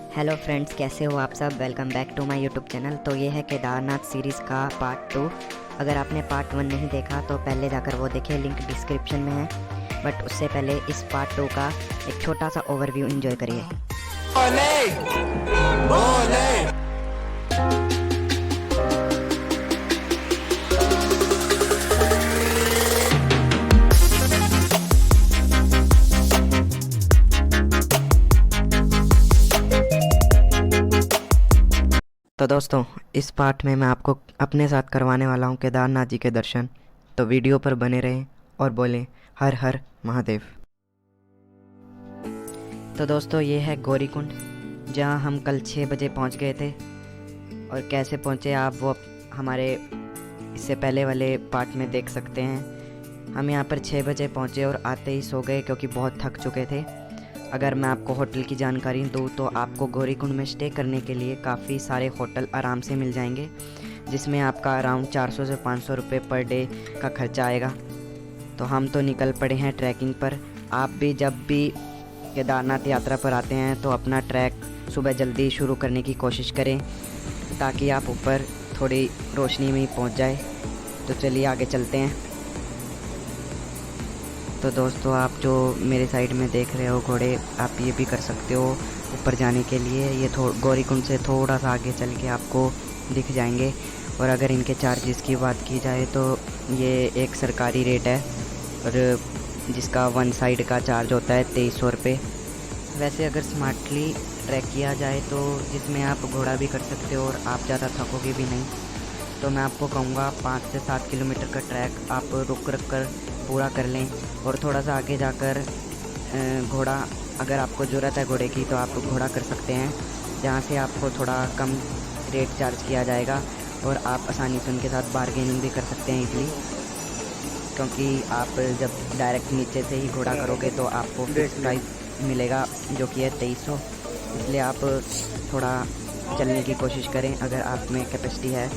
Hello friends, कैसे हो आप सब। Welcome back to my YouTube channel. तो ये है केदारनाथ सीरीज़ का पार्ट 2। अगर आपने पार्ट 1 नहीं देखा तो पहले जाकर वो देखें, लिंक डिस्क्रिप्शन में है। बट उससे पहले इस पार्ट 2 का एक छोटा सा ओवरव्यू एंजॉय करिए। तो दोस्तों, इस पार्ट में मैं आपको अपने साथ करवाने वाला हूँ केदारनाथ जी के दर्शन। तो वीडियो पर बने रहें और बोलें हर हर महादेव। तो दोस्तों, ये है गौरीकुंड, जहाँ हम कल 6 बजे पहुँच गए थे। और कैसे पहुँचे आप वो हमारे इससे पहले वाले पार्ट में देख सकते हैं। हम यहाँ पर 6 बजे पहुँचे और आते ही सो गए क्योंकि बहुत थक चुके थे। अगर मैं आपको होटल की जानकारी दूँ तो आपको गौरीकुंड में स्टे करने के लिए काफ़ी सारे होटल आराम से मिल जाएंगे, जिसमें आपका अराउंड 400 से 500 रुपये पर डे का खर्चा आएगा। तो हम तो निकल पड़े हैं ट्रैकिंग पर। आप भी जब भी केदारनाथ यात्रा पर आते हैं तो अपना ट्रैक सुबह जल्दी शुरू करने की कोशिश करें, ताकि आप ऊपर थोड़ी रोशनी में ही पहुँच जाए। तो चलिए आगे चलते हैं। तो दोस्तों, आप जो मेरे साइड में देख रहे हो घोड़े, आप ये भी कर सकते हो ऊपर जाने के लिए। ये गौरीकुंड से थोड़ा सा आगे चल के आपको दिख जाएंगे। और अगर इनके चार्जेस की बात की जाए तो ये एक सरकारी रेट है, और जिसका वन साइड का चार्ज होता है 2300 रुपये। वैसे अगर स्मार्टली ट्रैक किया जाए तो जिसमें आप घोड़ा भी कर सकते हो और आप ज़्यादा थकोगे भी नहीं। तो मैं आपको कहूँगा 5 से 7 किलोमीटर का ट्रैक आप रुक कर पूरा कर लें। और थोड़ा सा आगे जाकर घोड़ा, अगर आपको ज़रूरत है घोड़े की तो आप घोड़ा कर सकते हैं, जहाँ से आपको थोड़ा कम रेट चार्ज किया जाएगा और आप आसानी से उनके साथ बार्गेनिंग भी कर सकते हैं इजीली। क्योंकि आप जब डायरेक्ट नीचे से ही घोड़ा करोगे तो आपको फिक्स प्राइस मिलेगा, जो कि है 2300। इसलिए आप थोड़ा चलने की कोशिश करें अगर आप में कैपेसिटी है।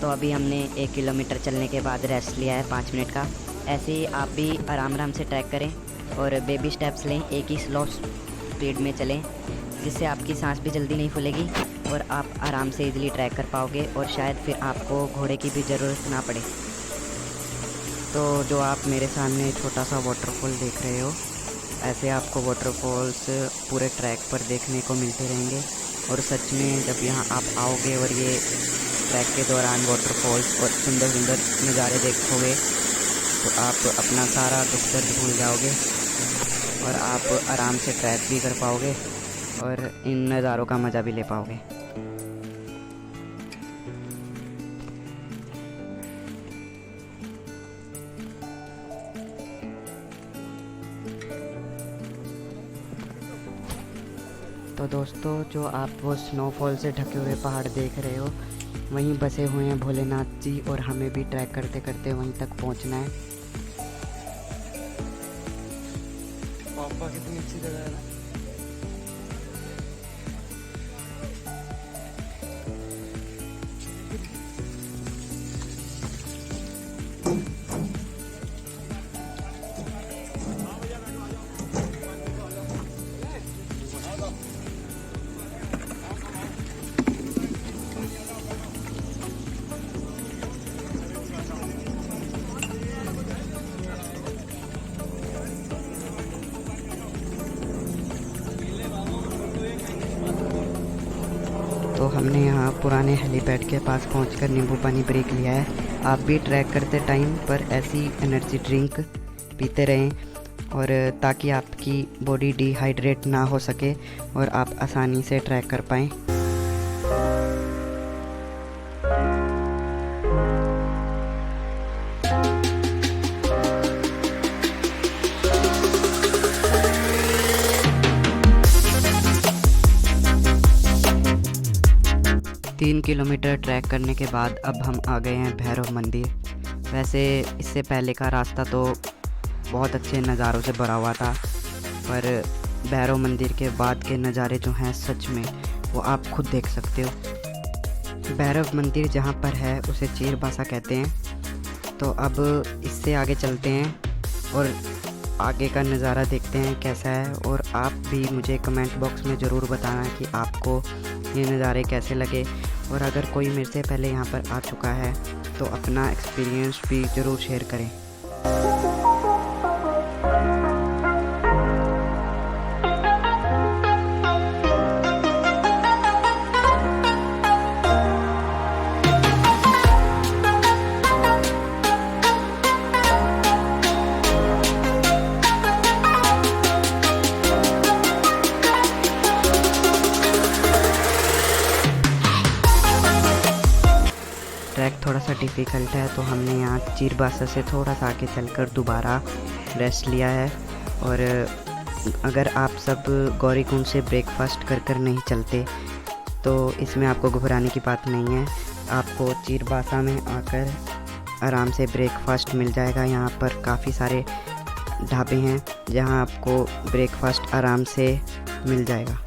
तो अभी हमने 1 किलोमीटर चलने के बाद रेस्ट लिया है 5 मिनट का। ऐसे ही आप भी आराम आराम से ट्रैक करें और बेबी स्टेप्स लें, एक ही स्लो स्पीड में चलें, जिससे आपकी सांस भी जल्दी नहीं फूलेगी और आप आराम से इजीली ट्रैक कर पाओगे और शायद फिर आपको घोड़े की भी ज़रूरत ना पड़े। तो जो आप मेरे सामने छोटा सा वाटरफॉल देख रहे हो, ऐसे आपको वाटरफॉल्स पूरे ट्रैक पर देखने को मिलते रहेंगे। और सच में जब यहाँ आप आओगे और ये ट्रैक के दौरान वाटरफॉल्स और सुंदर सुंदर नज़ारे देखोगे तो आप अपना सारा दुख दर्द भूल जाओगे और आप आराम से ट्रैक भी कर पाओगे और इन नज़ारों का मज़ा भी ले पाओगे। तो दोस्तों, जो आप वो स्नोफॉल से ढके हुए पहाड़ देख रहे हो, वहीं बसे हुए हैं भोलेनाथ जी, और हमें भी ट्रैक करते करते वहीं तक पहुंचना है। पापा कितनी अच्छी जगह है ना। तो हमने यहाँ पुराने हेलीपैड के पास पहुँचकर नींबू पानी ब्रेक लिया है। आप भी ट्रैक करते टाइम पर ऐसी एनर्जी ड्रिंक पीते रहें, और ताकि आपकी बॉडी डिहाइड्रेट ना हो सके और आप आसानी से ट्रैक कर पाएँ। 3 किलोमीटर ट्रैक करने के बाद अब हम आ गए हैं भैरव मंदिर। वैसे इससे पहले का रास्ता तो बहुत अच्छे नज़ारों से भरा हुआ था, पर भैरव मंदिर के बाद के नज़ारे जो हैं सच में वो आप खुद देख सकते हो। भैरव मंदिर जहाँ पर है उसे चीरबासा कहते हैं। तो अब इससे आगे चलते हैं और आगे का नज़ारा देखते देखते हैं कैसा है, और आप भी मुझे कमेंट बॉक्स में ज़रूर बताना कि आपको ये नज़ारे कैसे लगे। और अगर कोई मेरे से पहले यहाँ पर आ चुका है तो अपना एक्सपीरियंस भी ज़रूर शेयर करें। ट्रैक थोड़ा सा डिफ़िकल्ट है, तो हमने यहाँ चीरबासा से थोड़ा सा आगे चलकर दोबारा रेस्ट लिया है। और अगर आप सब गौरीकुंड से ब्रेकफास्ट कर नहीं चलते तो इसमें आपको घबराने की बात नहीं है। आपको चीरबासा में आकर आराम से ब्रेकफास्ट मिल जाएगा। यहाँ पर काफ़ी सारे ढाबे हैं जहाँ आपको ब्रेकफास्ट आराम से मिल जाएगा।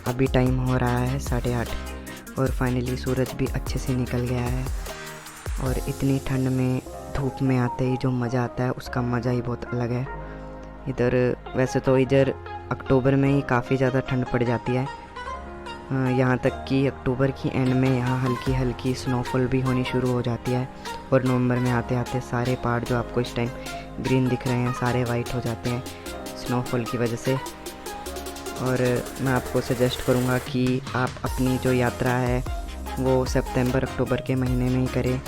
अभी टाइम हो रहा है 8:30 और फाइनली सूरज भी अच्छे से निकल गया है। और इतनी ठंड में धूप में आते ही जो मज़ा आता है उसका मज़ा ही बहुत अलग है। इधर वैसे तो इधर अक्टूबर में ही काफ़ी ज़्यादा ठंड पड़ जाती है, यहाँ तक कि अक्टूबर की एंड में यहाँ हल्की हल्की स्नोफॉल भी होनी शुरू हो जाती है। और नवंबर में आते आते सारे पहाड़ जो आपको इस टाइम ग्रीन दिख रहे हैं सारे वाइट हो जाते हैं स्नोफॉल की वजह से। और मैं आपको सजेस्ट करूँगा कि आप अपनी जो यात्रा है वो सितंबर अक्टूबर के महीने में ही करें।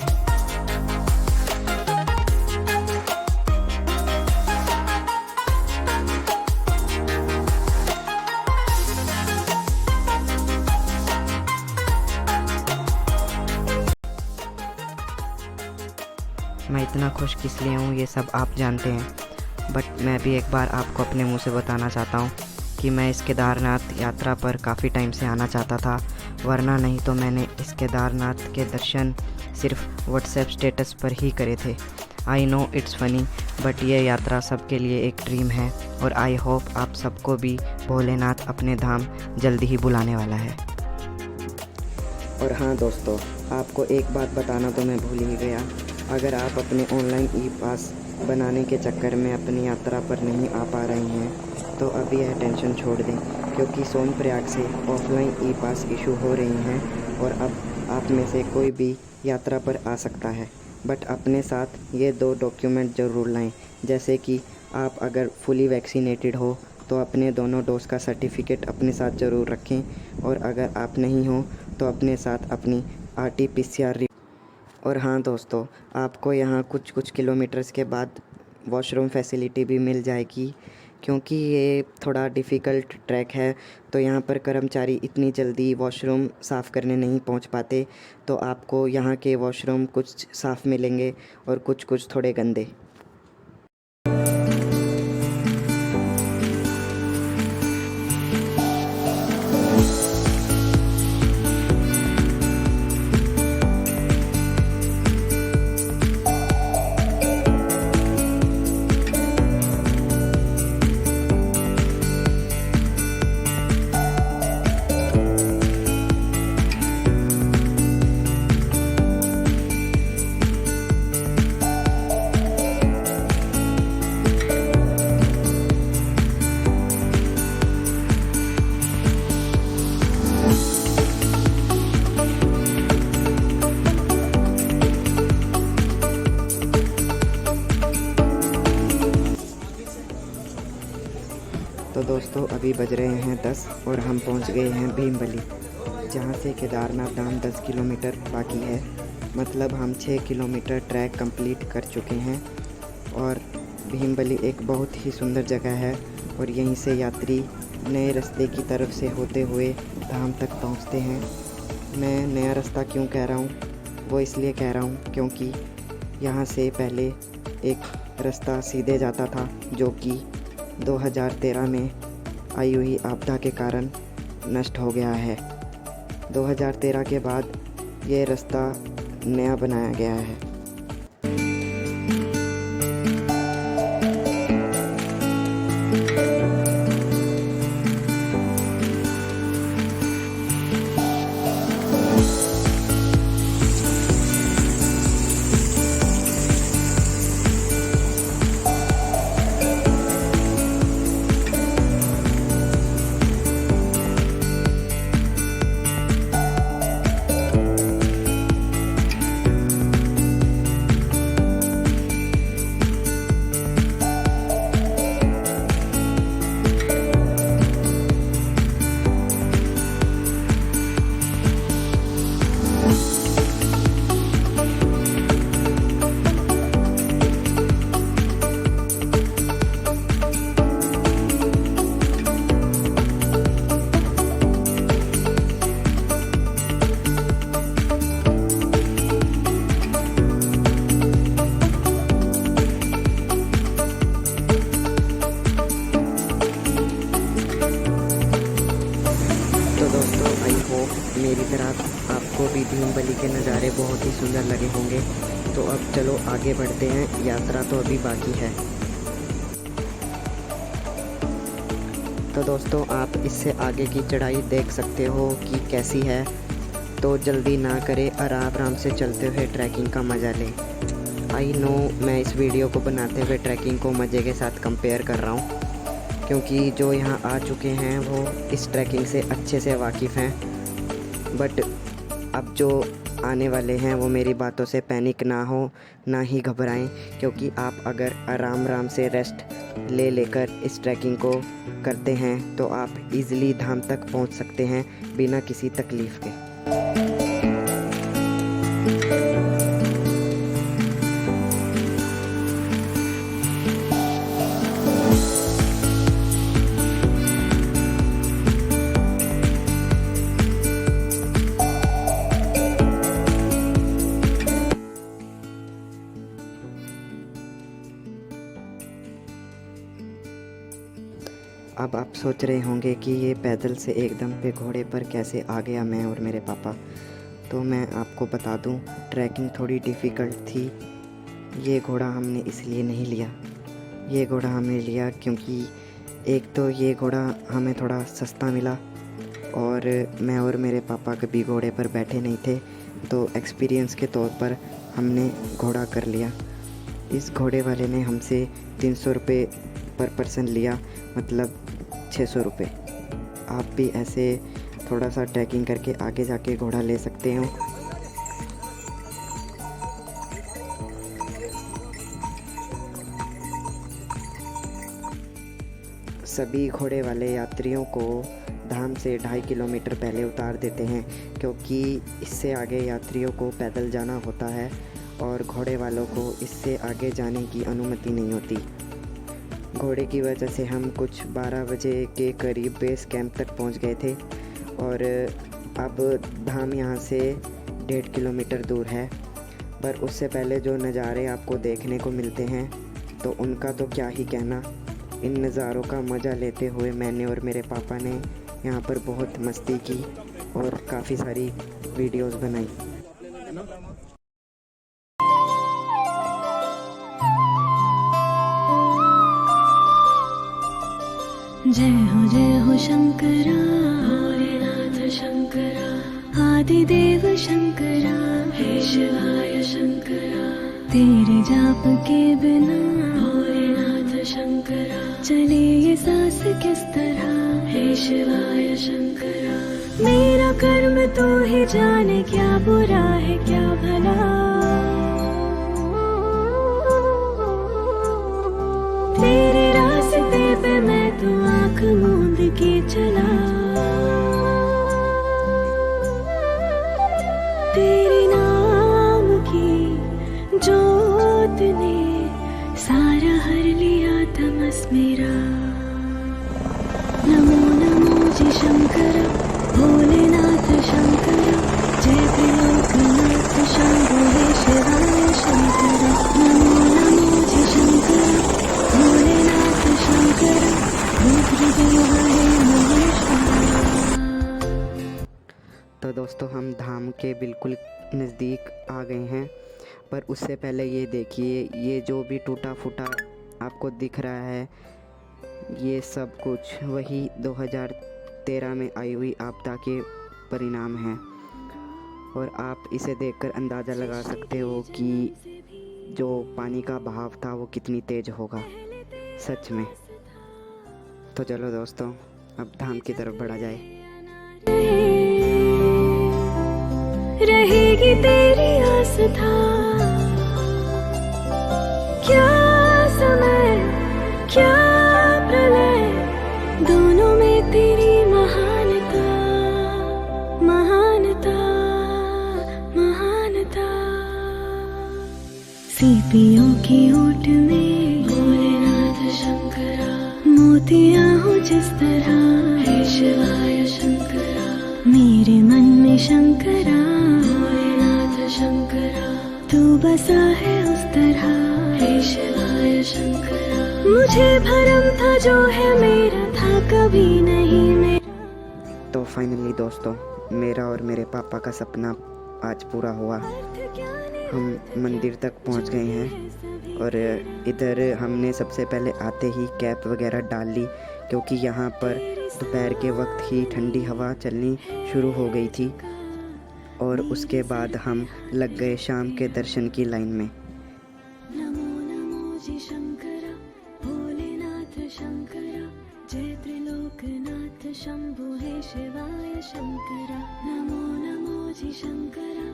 मैं इतना खुश किस लिए हूँ ये सब आप जानते हैं, बट मैं भी एक बार आपको अपने मुंह से बताना चाहता हूँ कि मैं इस केदारनाथ यात्रा पर काफ़ी टाइम से आना चाहता था, वरना नहीं तो मैंने इस केदारनाथ के दर्शन सिर्फ व्हाट्सएप स्टेटस पर ही करे थे। I know it's funny, but ये यात्रा सबके लिए एक ड्रीम है और आई होप आप सबको भी भोलेनाथ अपने धाम जल्दी ही बुलाने वाला है। और हाँ दोस्तों, आपको एक बात बताना तो मैं भूल ही गया। अगर आप अपने ऑनलाइन ई पास बनाने के चक्कर में अपनी यात्रा पर नहीं आ पा रहे हैं तो अभी यह टेंशन छोड़ दें, क्योंकि सोनप्रयाग से ऑफलाइन ई पास इशू हो रही हैं और अब आप में से कोई भी यात्रा पर आ सकता है। बट अपने साथ ये 2 डॉक्यूमेंट ज़रूर लाएं, जैसे कि आप अगर फुली वैक्सीनेटेड हो तो अपने दोनों डोज का सर्टिफिकेट अपने साथ ज़रूर रखें, और अगर आप नहीं हो तो अपने साथ अपनी RT-PCR। और हाँ दोस्तों, आपको यहाँ कुछ किलोमीटर्स के बाद वॉशरूम फैसिलिटी भी मिल जाएगी, क्योंकि ये थोड़ा डिफ़िकल्ट ट्रैक है तो यहाँ पर कर्मचारी इतनी जल्दी वॉशरूम साफ़ करने नहीं पहुँच पाते, तो आपको यहाँ के वॉशरूम कुछ साफ़ मिलेंगे और कुछ थोड़े गंदे। तो दोस्तों अभी बज रहे हैं 10 और हम पहुंच गए हैं भीमबली, जहां से केदारनाथ धाम 10 किलोमीटर बाकी है। मतलब हम 6 किलोमीटर ट्रैक कंप्लीट कर चुके हैं। और भीमबली एक बहुत ही सुंदर जगह है और यहीं से यात्री नए रास्ते की तरफ से होते हुए धाम तक पहुंचते हैं। मैं नया रास्ता क्यों कह रहा हूं वो इसलिए कह रहा हूँ क्योंकि यहाँ से पहले एक रास्ता सीधे जाता था जो कि 2013 में आई हुई आपदा के कारण नष्ट हो गया है। 2013 के बाद ये रास्ता नया बनाया गया है। मेरी तरह आपको भी भीमबली के नज़ारे बहुत ही सुंदर लगे होंगे। तो अब चलो आगे बढ़ते हैं, यात्रा तो अभी बाकी है। तो दोस्तों आप इससे आगे की चढ़ाई देख सकते हो कि कैसी है। तो जल्दी ना करें, आराम से चलते हुए ट्रैकिंग का मज़ा लें। आई नो मैं इस वीडियो को बनाते हुए ट्रैकिंग को मज़े के साथ कंपेयर कर रहा हूँ, क्योंकि जो यहाँ आ चुके हैं वो इस ट्रैकिंग से अच्छे से वाकिफ़ हैं। बट अब जो आने वाले हैं वो मेरी बातों से पैनिक ना हो, ना ही घबराएं, क्योंकि आप अगर आराम से रेस्ट लेकर इस ट्रैकिंग को करते हैं तो आप इजीली धाम तक पहुंच सकते हैं बिना किसी तकलीफ़ के। अब आप सोच रहे होंगे कि ये पैदल से एकदम पे घोड़े पर कैसे आ गया मैं और मेरे पापा। तो मैं आपको बता दूं, ट्रैकिंग थोड़ी डिफ़िकल्ट थी। ये घोड़ा हमने इसलिए नहीं लिया, ये घोड़ा हमने लिया क्योंकि एक तो ये घोड़ा हमें थोड़ा सस्ता मिला और मैं और मेरे पापा कभी घोड़े पर बैठे नहीं थे, तो एक्सपीरियंस के तौर पर हमने घोड़ा कर लिया। इस घोड़े वाले ने हमसे 300 रुपये पर पर्सन लिया, मतलब 600 रुपये। आप भी ऐसे थोड़ा सा ट्रैकिंग करके आगे जाके घोड़ा ले सकते हो। सभी घोड़े वाले यात्रियों को धाम से 2.5 किलोमीटर पहले उतार देते हैं, क्योंकि इससे आगे यात्रियों को पैदल जाना होता है और घोड़े वालों को इससे आगे जाने की अनुमति नहीं होती। घोड़े की वजह से हम कुछ 12 बजे के करीब बेस कैंप तक पहुंच गए थे और अब धाम यहां से 1.5 किलोमीटर दूर है। पर उससे पहले जो नज़ारे आपको देखने को मिलते हैं तो उनका तो क्या ही कहना। इन नज़ारों का मज़ा लेते हुए मैंने और मेरे पापा ने यहाँ पर बहुत मस्ती की और काफ़ी सारी वीडियोस बनाई। जय हो शंकरा, भोलेनाथ शंकरा, आदिदेव शंकरा, हे शिवाय शंकरा। तेरे जाप के बिना भोलेनाथ शंकरा चले ये सांस किस तरह, हे शिवाय शंकरा। मेरा कर्म तो ही जाने, क्या बुरा है क्या भला। तेरे रास्ते पे मैं तो आँख मूंद के चला। तेरे नाम की जोत ने सारा हर लिया तमस मेरा। नमो नमो जी शंकर, भोलेनाथ शंकर, जय त्रिलोकनाथ शंकर। दोस्तों हम धाम के बिल्कुल नज़दीक आ गए हैं, पर उससे पहले ये देखिए, ये जो भी टूटा फूटा आपको दिख रहा है, ये सब कुछ वही 2013 में आई हुई आपदा के परिणाम हैं। और आप इसे देखकर अंदाज़ा लगा सकते हो कि जो पानी का बहाव था वो कितनी तेज़ होगा सच में। तो चलो दोस्तों, अब धाम की तरफ बढ़ा जाए। रहेगी तेरी आस्था, क्या समय क्या प्रलय, दोनों में तेरी महानता, महानता, महानता। सीपियों की ओट में भोलेनाथ शंकरा, मोतियां हो जिस तरह हे शिवाय शंकरा, मेरे मन में शंकरा, भोलेनाथ शंकरा, तू बसा है उस तरह हे शिवाय शंकरा। मुझे भरम था जो है मेरा था कभी नहीं मेरा। तो फाइनली दोस्तों, मेरा और मेरे पापा का सपना आज पूरा हुआ। हम मंदिर तक पहुंच गए हैं और इधर हमने सबसे पहले आते ही कैप वगैरह डाल ली, क्योंकि यहाँ पर दोपहर के वक्त ही ठंडी हवा चलनी शुरू हो गई थी। और उसके बाद हम लग गए शाम के दर्शन की लाइन में। नमो नमो जी शंकरा, भोलेनाथ शंकरा, जय त्रिलोकनाथ शंभु हे शिवाय शंकरा। नमो नमो जी शंकरा,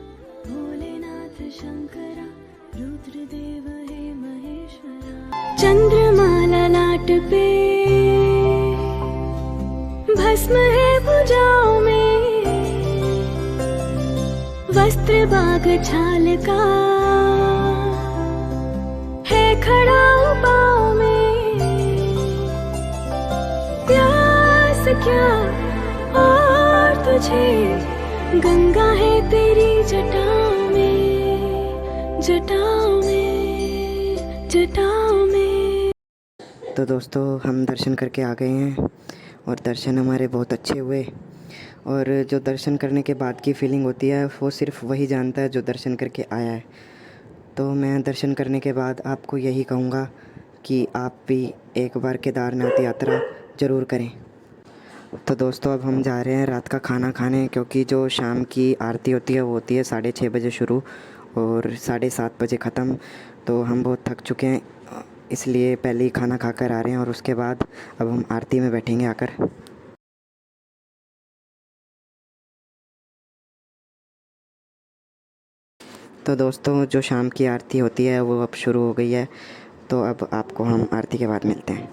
भोलेनाथ शंकरा, रुद्रदेव हे महेश्वरा। चंद्रमा लाट पे, भस्म है भुजाओं में, वस्त्र बाग छाल का है खड़ा पाँव में। प्यास क्या और तुझे, गंगा है तेरी जटाओं में, जटाओं में, जटाओं में। तो दोस्तों हम दर्शन करके आ गए हैं और दर्शन हमारे बहुत अच्छे हुए। और जो दर्शन करने के बाद की फ़ीलिंग होती है वो सिर्फ़ वही जानता है जो दर्शन करके आया है। तो मैं दर्शन करने के बाद आपको यही कहूँगा कि आप भी एक बार केदारनाथ यात्रा ज़रूर करें। तो दोस्तों अब हम जा रहे हैं रात का खाना खाने, क्योंकि जो शाम की आरती होती है वो होती है 6:30 बजे शुरू और 7:30 बजे ख़त्म। तो हम बहुत थक चुके हैं, इसलिए पहले ही खाना खाकर आ रहे हैं और उसके बाद अब हम आरती में बैठेंगे आकर। तो दोस्तों जो शाम की आरती होती है वो अब शुरू हो गई है, तो अब आपको हम आरती के बाद मिलते हैं।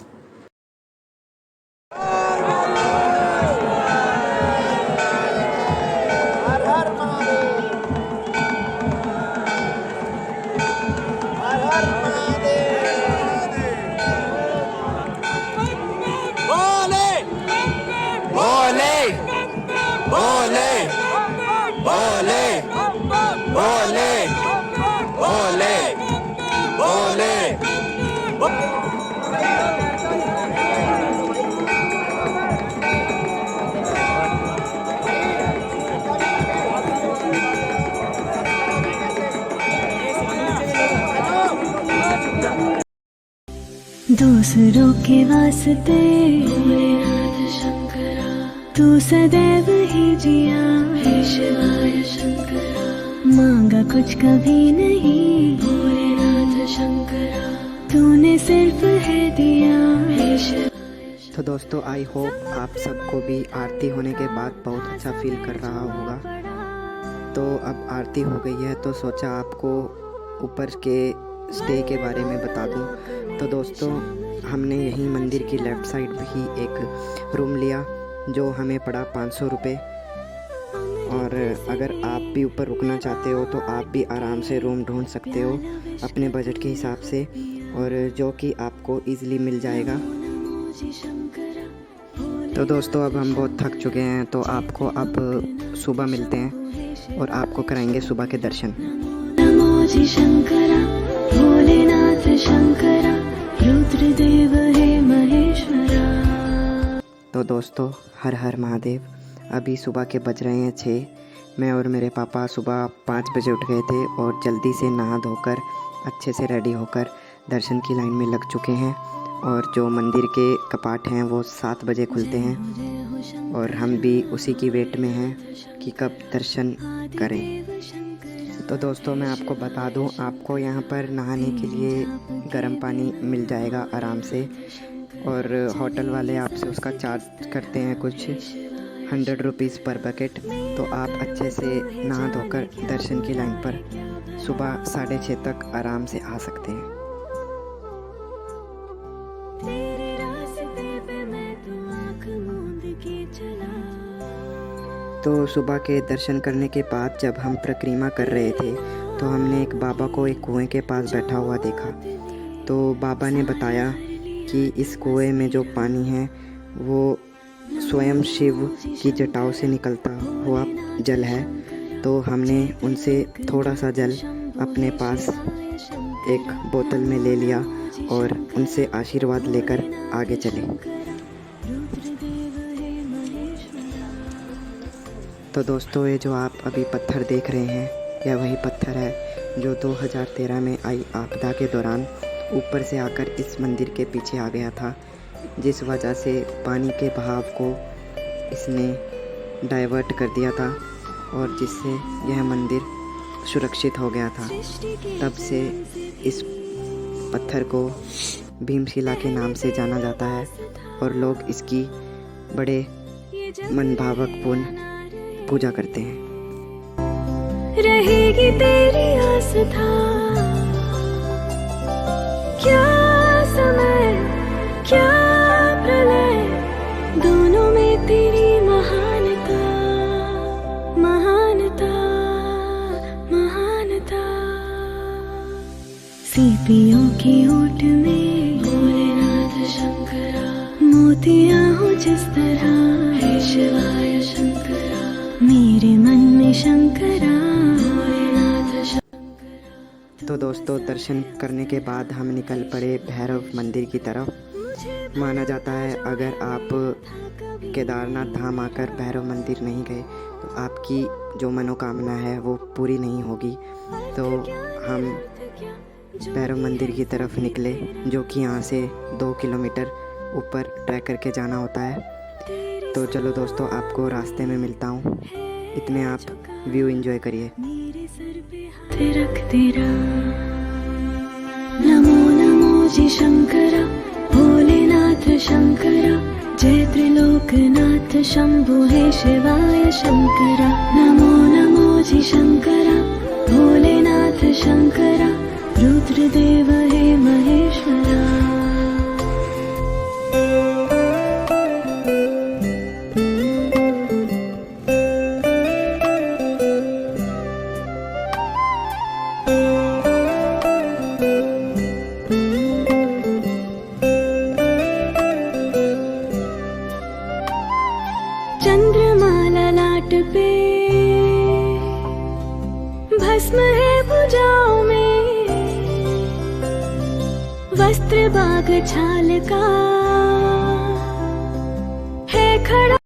दूसरों के वास्ते भोलेनाथ शंकरा, तू सदैव ही जिया हे शिवाय शंकरा, मांगा कुछ कभी नहीं भोलेनाथ शंकरा, तूने सिर्फ है दिया हे शिवाय। तो दोस्तों आई होप आप सबको भी आरती होने के बाद बहुत अच्छा फील कर रहा होगा। तो अब आरती हो गई है तो सोचा आपको ऊपर के स्टे के बारे में बता दूं। तो दोस्तों हमने यहीं मंदिर की लेफ़्ट साइड में ही एक रूम लिया जो हमें पड़ा 500 रुपये। और अगर आप भी ऊपर रुकना चाहते हो तो आप भी आराम से रूम ढूंढ सकते हो अपने बजट के हिसाब से, और जो कि आपको ईज़िली मिल जाएगा। तो दोस्तों अब हम बहुत थक चुके हैं, तो आपको अब सुबह मिलते हैं और आपको कराएंगे सुबह के दर्शन। नमो जी शंकरा, भोलेनाथ शंकरा, रुद्रदेव हे महेश्वरा। तो दोस्तों हर हर महादेव। अभी सुबह के बज रहे हैं 6। मैं और मेरे पापा सुबह 5 बजे उठ गए थे और जल्दी से नहा धोकर अच्छे से रेडी होकर दर्शन की लाइन में लग चुके हैं। और जो मंदिर के कपाट हैं वो 7 बजे खुलते हैं और हम भी उसी की वेट में हैं कि कब दर्शन करें। तो दोस्तों मैं आपको बता दूं, आपको यहाँ पर नहाने के लिए गर्म पानी मिल जाएगा आराम से, और होटल वाले आपसे उसका चार्ज करते हैं कुछ 100 रुपीज़ पर बकेट। तो आप अच्छे से नहा धोकर दर्शन की लाइन पर सुबह 6:30 तक आराम से आ सकते हैं। तो सुबह के दर्शन करने के बाद जब हम परिक्रमा कर रहे थे तो हमने एक बाबा को एक कुएं के पास बैठा हुआ देखा। तो बाबा ने बताया कि इस कुएं में जो पानी है वो स्वयं शिव की जटाओं से निकलता हुआ जल है। तो हमने उनसे थोड़ा सा जल अपने पास एक बोतल में ले लिया और उनसे आशीर्वाद लेकर आगे चले। तो दोस्तों ये जो आप अभी पत्थर देख रहे हैं यह वही पत्थर है जो 2013 में आई आपदा के दौरान ऊपर से आकर इस मंदिर के पीछे आ गया था, जिस वजह से पानी के बहाव को इसने डाइवर्ट कर दिया था और जिससे यह मंदिर सुरक्षित हो गया था। तब से इस पत्थर को भीमशिला के नाम से जाना जाता है और लोग इसकी बड़े मनभावक पूर्ण पूजा करते हैं। रहेगी तेरी आस्था, क्या समय क्या प्रलय, दोनों में तेरी महानता महानता महानता। सीपियों की ओट में भोलेनाथ शंकरा, मोतियां हो जिस तरह हे शिवाय शंकरा, मेरे मन में शंकरा भोलेनाथ शंकरा। तो दोस्तों दर्शन करने के बाद हम निकल पड़े भैरव मंदिर की तरफ। माना जाता है अगर आप केदारनाथ धाम आकर भैरव मंदिर नहीं गए तो आपकी जो मनोकामना है वो पूरी नहीं होगी। तो हम भैरव मंदिर की तरफ निकले, जो कि यहाँ से 2 किलोमीटर ऊपर ट्रैक करके जाना होता है। तो चलो दोस्तों आपको रास्ते में मिलता हूँ, इतने आप व्यू एंजॉय करिए। रख तेरा नमो नमो जी शंकरा, भोलेनाथ शंकरा, जय त्रिलोकनाथ शंभु हे शिवाय शंकरा। नमो नमो जी शंकरा, भोलेनाथ शंकरा, रुद्रदेव हे महेश्वरा। चंद्रमाला लाट पे, भस्म है भुजाओं में, वस्त्र बाग छाल का है खड़ा।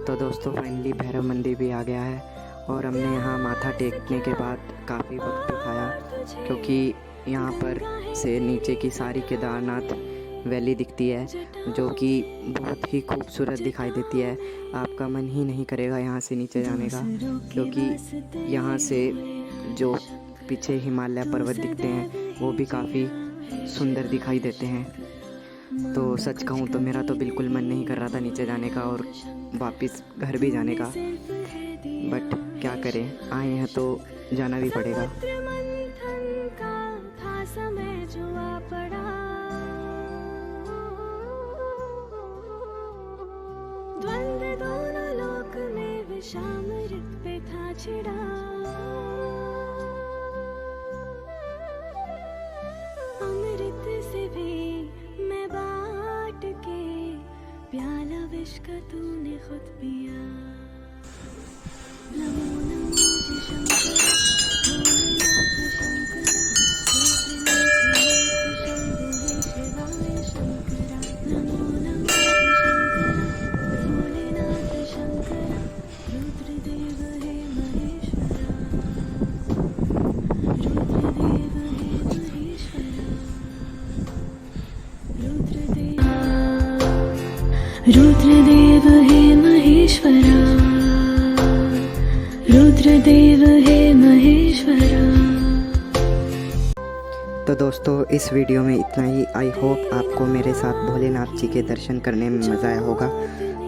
तो दोस्तों फाइनली भैरव मंदिर भी आ गया है और हमने यहाँ माथा टेकने के बाद काफ़ी वक्त बिताया, क्योंकि यहाँ पर से नीचे की सारी केदारनाथ वैली दिखती है, जो कि बहुत ही खूबसूरत दिखाई देती है। आपका मन ही नहीं करेगा यहाँ से नीचे जाने का, क्योंकि यहाँ से जो पीछे हिमालय पर्वत दिखते हैं वो भी काफ़ी सुंदर दिखाई देते हैं। तो सच कहूँ तो मेरा तो बिल्कुल मन नहीं कर रहा था नीचे जाने का और वापस घर भी जाने का, बट क्या करें, आए हैं तो जाना भी पड़ेगा। द्वंद्व दोनों लोक में विषामृत पे था छिड़ा, अमृत से भी मैं बांट के प्याला विष का तूने खुद पिया। नमो नमो जी शंकरा, भोलेनाथ शंकरा, शंभु हे शिवाय शंकरा। नमो नमो जी शंकरा, भोलेनाथ शंकरा, रुद्रदेव हे रुद्रदेव हे महेश्वरा, रुद्रदेव हे महेश्वरा। तो दोस्तों इस वीडियो में इतना ही। आई होप आपको मेरे साथ भोलेनाथ जी के दर्शन करने में मज़ा आया होगा।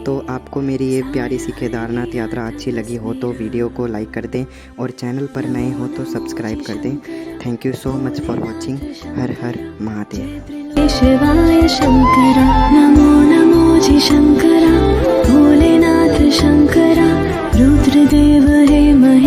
तो आपको मेरी ये प्यारी सी केदारनाथ यात्रा अच्छी लगी हो तो वीडियो को लाइक कर दें और चैनल पर नए हो तो सब्सक्राइब कर दें। Thank you so much for watching. हर हर महादेव। शिवाय शंकरा, नमो नमो जी शंकरा, भोलेनाथ शंकरा, रुद्रदेव हे महेश्वरा।